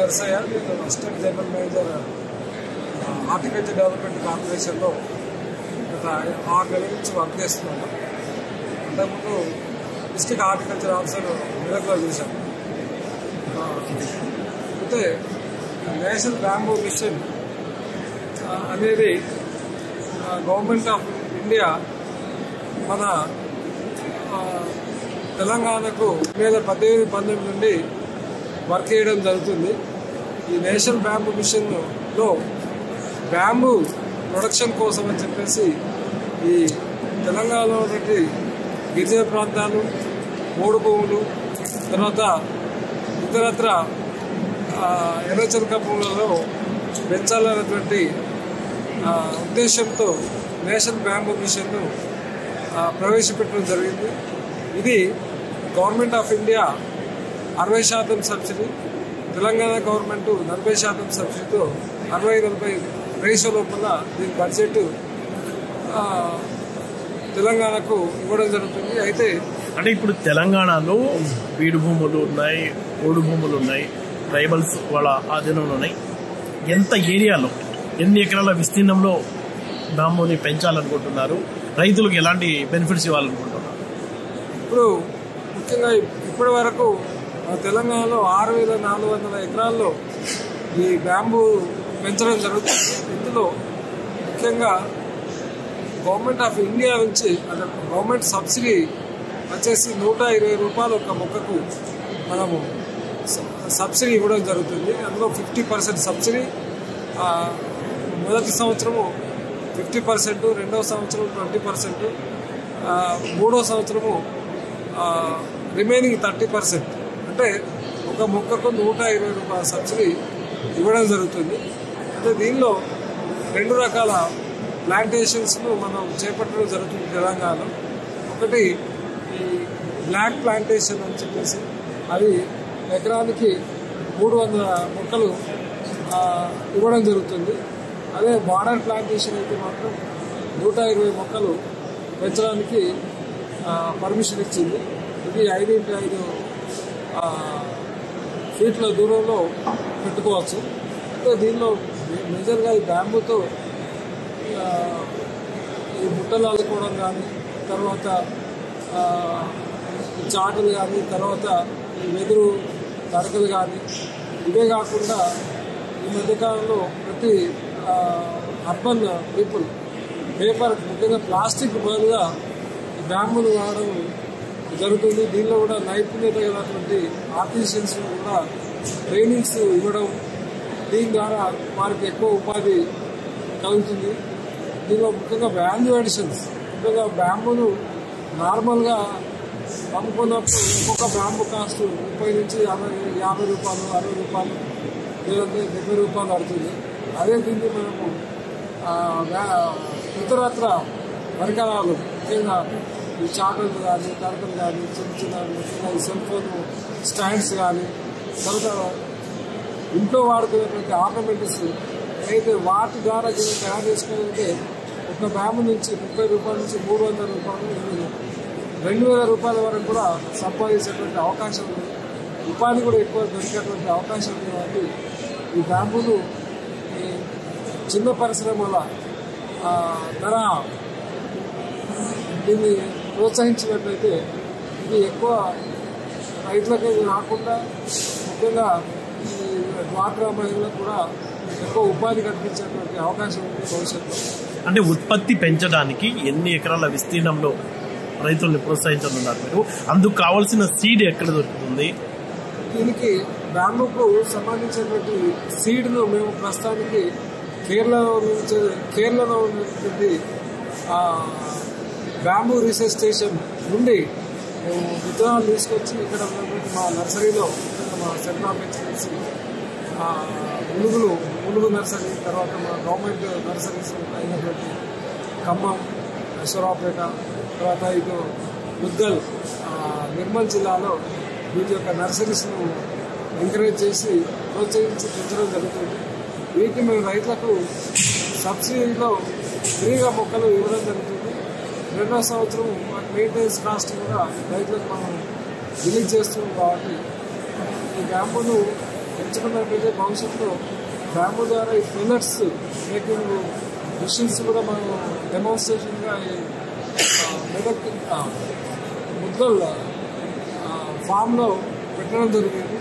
నరసయ్య. నేను assistant general manager horticulture development కార్పొరేషన్లో గత 6 నెలల నుంచి వర్క్ చేస్తున్నాను. అంతకుముందు డిస్ట్రిక్ట్ హార్టికల్చర్ ఆఫీసర్ మెదక్లో చేశాను. అయితే నేషనల్ బ్యాంబూ మిషన్ అనేది గవర్నమెంట్ ఆఫ్ ఇండియా మన తెలంగాణకు 2018-19 నుండి వర్క్ చేయడం జరుగుతుంది. ఈ నేషనల్ బ్యాంబూ మిషన్లో బ్యాంబూ ప్రొడక్షన్ కోసం అని చెప్పేసి ఈ తెలంగాణలో ఉన్నటువంటి గిరిజన ప్రాంతాలు, మూడు భూములు, తర్వాత ఇతరత్ర ఎర్రచరక భూములలో పెంచాలన్నటువంటి ఉద్దేశంతో నేషనల్ బ్యాంబూ మిషన్ను ప్రవేశపెట్టడం జరిగింది. ఇది government of India 60% subsidy, Telangana government 40% సబ్సిడీతో 60-40 రేషియో లోపల దీని బడ్జెట్ తెలంగాణకు ఇవ్వడం జరుగుతుంది. అయితే అంటే ఇప్పుడు తెలంగాణలో బీడు భూములు ఉన్నాయి, ఓడు భూములు ఉన్నాయి, ట్రైబల్స్ వాళ్ళ ఆధీనంలో ఉన్నాయి. ఎంత ఏరియాలో, ఎన్ని ఎకరాల విస్తీర్ణంలో బ్యాంబూని పెంచాలనుకుంటున్నారు? రైతులకు ఎలాంటి బెనిఫిట్స్ ఇవ్వాలనుకుంటున్నారు? ఇప్పుడు ముఖ్యంగా ఇప్పటి వరకు తెలంగాణలో 6,400 ఎకరాల్లో ఈ బ్యాంబూ పెంచడం జరుగుతుంది. ఇందులో ముఖ్యంగా గవర్నమెంట్ ఆఫ్ ఇండియా నుంచి అంటే గవర్నమెంట్ సబ్సిడీ వచ్చేసి 120 రూపాయలు ఒక మొక్కకు మనము సబ్సిడీ ఇవ్వడం జరుగుతుంది. అందులో 50% సబ్సిడీ మొదటి సంవత్సరము 50%, రెండవ సంవత్సరం 20%, మూడో సంవత్సరము రిమైనింగ్ 30%. అంటే ఒక మొక్కకు 120 రూపాయల సబ్సిడీ ఇవ్వడం జరుగుతుంది. అంటే దీనిలో 2 రకాల ప్లాంటేషన్స్ను మనం చేపట్టడం జరుగుతుంది తెలంగాణలో. ఒకటి ఈ బ్లాక్ ప్లాంటేషన్ అని చెప్పేసి అవి ఎకరానికి 300 మొక్కలు ఇవ్వడం జరుగుతుంది. అదే బార్డర్ ప్లాంటేషన్ అయితే మాత్రం 120 మొక్కలు పెంచడానికి పర్మిషన్ ఇచ్చింది. ఇది 5x5 ఫీట్ల దూరంలో పెట్టుకోవచ్చు. అంటే దీనిలో మేజర్గా ఈ బ్యాంబూతో ఈ బుట్టలు అల్లుకోవడం కానీ, తర్వాత చాటులు కానీ, తర్వాత ఈ వెదురు తడకలు కానీ, ఇవే కాకుండా ఈ మధ్యకాలంలో ప్రతి అర్బన్ పీపుల్ పేపర్, ముఖ్యంగా ప్లాస్టిక్ బదులుగా బ్యాంబూను వాడడం జరుగుతుంది. దీనిలో కూడా నైపుణ్యత గలటువంటి ఆర్టిషియన్స్ కూడా ట్రైనింగ్స్ ఇవ్వడం, దీని ద్వారా వారికి ఎక్కువ ఉపాధి కలుగుతుంది. దీనిలో ముఖ్యంగా వాల్యూ అడిషన్స్, ముఖ్యంగా బ్యాంబూను నార్మల్గా అమ్ముకున్నప్పుడు ఒక్కొక్క బ్యాంబూ కాస్ట్ 30 నుంచి 50 రూపాయలు, 60 రూపాయలు, లేదంటే 70 రూపాయలు పడుతుంది. అదే దీన్ని మనము ఇతరత్ర పరికరాలు, ముఖ్యంగా ఈ చాకలు కానీ, తడకలు కానీ, చిన్న సెల్ ఫోన్ స్టాండ్స్ కానీ, తర్వాత ఇంట్లో వాడుకునేటువంటి ఆర్నమెంట్స్ అయితే వాటి ద్వారా తయారు చేసుకోవాలంటే ఒక బ్యాంబూ నుంచి 30 రూపాయల నుంచి 300 రూపాయలు, 2,000 రూపాయల వరకు కూడా సంపాదించేటువంటి అవకాశం ఉంది. ఉపాధి కూడా ఎక్కువ దొరికేటువంటి అవకాశం ఉంది. కాబట్టి ఈ బ్యాంబూను ఈ చిన్న పరిశ్రమల ద్వారా దీన్ని ప్రోత్సహించినట్లయితే ఇది ఎక్కువ రైతులకే కాకుండా ముఖ్యంగా ఈ డ్వాక్రా మహిళలకు కూడా ఎక్కువ ఉపాధి కల్పించేటువంటి అవకాశం ఉంది భవిష్యత్తులో. అంటే ఉత్పత్తి పెంచడానికి ఎన్ని ఎకరాల విస్తీర్ణంలో రైతుల్ని ప్రోత్సహించనున్నారు మీరు? అందుకు కావాల్సిన సీడ్ ఎక్కడ దొరుకుతుంది? బ్యాంబూకు సంబంధించినటువంటి సీడ్ను మేము ప్రస్తుతానికి కేరళలో ఉన్నటువంటి బ్యాంబూ రీసెర్చ్ స్టేషన్ నుండి మేము విత్తనాలు తీసుకొచ్చి ఇక్కడ ఉన్నటువంటి మా నర్సరీలో, మా centre of excellence Mulugu nursery, తర్వాత మా గవర్నమెంట్ నర్సరీస్ అయినటువంటి ఖమ్మం, అశ్వరావుపేట, తర్వాత ఇటు ముద్దల్, నిర్మల్ జిల్లాలో వీటి యొక్క నర్సరీస్ను ఎంకరేజ్ చేసి ప్రోత్సహించి పెంచడం జరుగుతుంది. వీటిని మేము రైతులకు సబ్సిడీలో ఫ్రీగా మొక్కలు ఇవ్వడం జరుగుతుంది. 2వ సంవత్సరం మెయింటెనెన్స్ కాస్ట్ కూడా రైతులకు మనం రిలీజ్ చేస్తున్నాం. కాబట్టి ఈ బ్యాంబూను పెంచుకున్నట్లయితే భవిష్యత్తులో బ్యాంబూ ద్వారా ఈ పెల్లెట్స్ మేకింగ్ మిషన్స్ కూడా మనం డెమాన్స్ట్రేషన్గా మెదక్ ముద్గల్ ఫామ్లో పెట్టడం జరిగింది.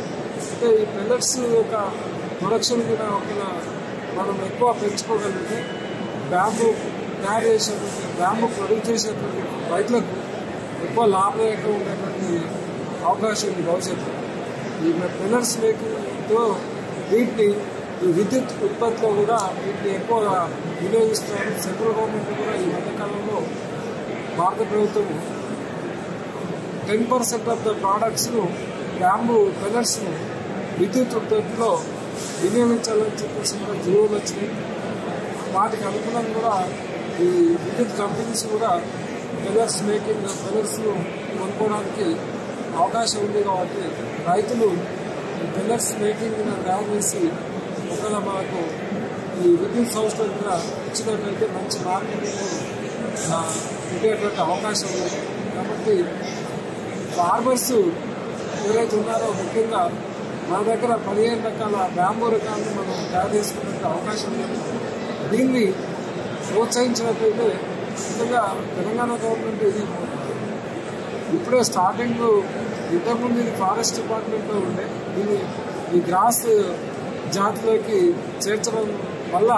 అంటే ఈ పెల్లెట్స్ యొక్క ప్రొడక్షన్ కూడా ఒకవేళ మనం ఎక్కువ పెంచుకోగలిగితే బ్యాంబూ తయారు చేసేటువంటి బ్యాంబూ ప్రొడ్యూస్ చేసేటువంటి రైతులకు ఎక్కువ లాభదాయకంగా ఉండేటువంటి అవకాశం ఉంది భవిష్యత్తులో. ఈ పెల్లెట్స్ మేకింగ్తో వీటిని ఈ విద్యుత్ ఉత్పత్తిలో కూడా వీటిని ఎక్కువగా వినియోగిస్తున్నారు. సెంట్రల్ గవర్నమెంట్ కూడా ఈ మధ్యకాలంలో భారత ప్రభుత్వం 10% ఆఫ్ ద ప్రోడక్ట్స్ను బ్యాంబూ పెల్లెట్స్ను విద్యుత్ ఉత్పత్తిలో వినియోగించాలని చెప్పేసి కూడా జీవోలు వచ్చినాయి. వాటికి అనుగుణంగా కూడా ఈ విద్యుత్ కంపెనీస్ కూడా పెల్లెట్స్ను కొనుక్కోవడానికి అవకాశం ఉంది. కాబట్టి రైతులు ఈ పెల్లెట్స్ మేకింగ్ తయారు చేసి ఒకవేళ మనకు ఈ విద్యుత్ సంస్థలు కూడా ఇచ్చినట్లయితే మంచి మార్కెటింగ్ ఉండేటువంటి అవకాశం ఉంది. కాబట్టి ఫార్మర్స్ ఎవరైతే ఉన్నారో ముఖ్యంగా మన దగ్గర 15 రకాల బ్యాంబూ రకాలను మనం తయారు చేసుకునే అవకాశం ఉంది. దీన్ని ప్రోత్సహించినట్లయితే ముఖ్యంగా తెలంగాణ గవర్నమెంట్ ఇది ఇప్పుడే స్టార్టింగ్ ఇంతకుముందు ఇది ఫారెస్ట్ డిపార్ట్మెంట్లో ఉండే దీన్ని ఈ గ్రాస్ జాతిలోకి చేర్చడం వల్ల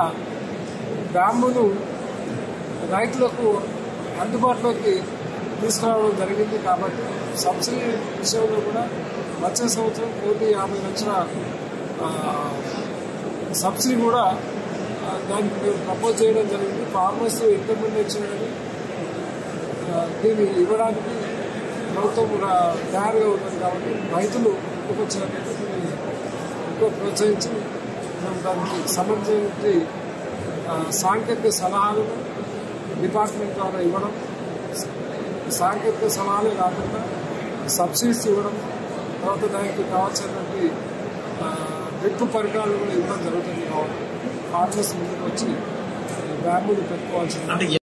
బ్యాంబూను రైతులకు అందుబాటులోకి తీసుకురావడం జరిగింది. కాబట్టి సబ్సిడీ విషయంలో కూడా వచ్చే సంవత్సరం 1,50,00,000 సబ్సిడీ కూడా దానికి మేము ప్రపోజ్ చేయడం జరిగింది. ఫార్మర్స్ ఇంప్లిమెంట్ చేయడానికి దీన్ని ఇవ్వడానికి ప్రభుత్వం కూడా తయారుగా ఉన్నది. కాబట్టి రైతులు ముందుకు వచ్చినట్లయితే దీన్ని ఎక్కువ ప్రోత్సహించి మేము దానికి సంబంధించి సాంకేతిక సలహాలను డిపార్ట్మెంట్ ద్వారా ఇవ్వడం, సాంకేతిక సలహాలే కాకుండా సబ్సిడీస్ ఇవ్వడం, తర్వాత దానికి కావాల్సినటువంటి డ్రిప్ పరికరాలు కూడా ఇవ్వడం జరుగుతుంది. కాబట్టి ఫార్మర్స్ ముందుకు వచ్చి బ్యాంబూలు పెట్టుకోవాల్సింది.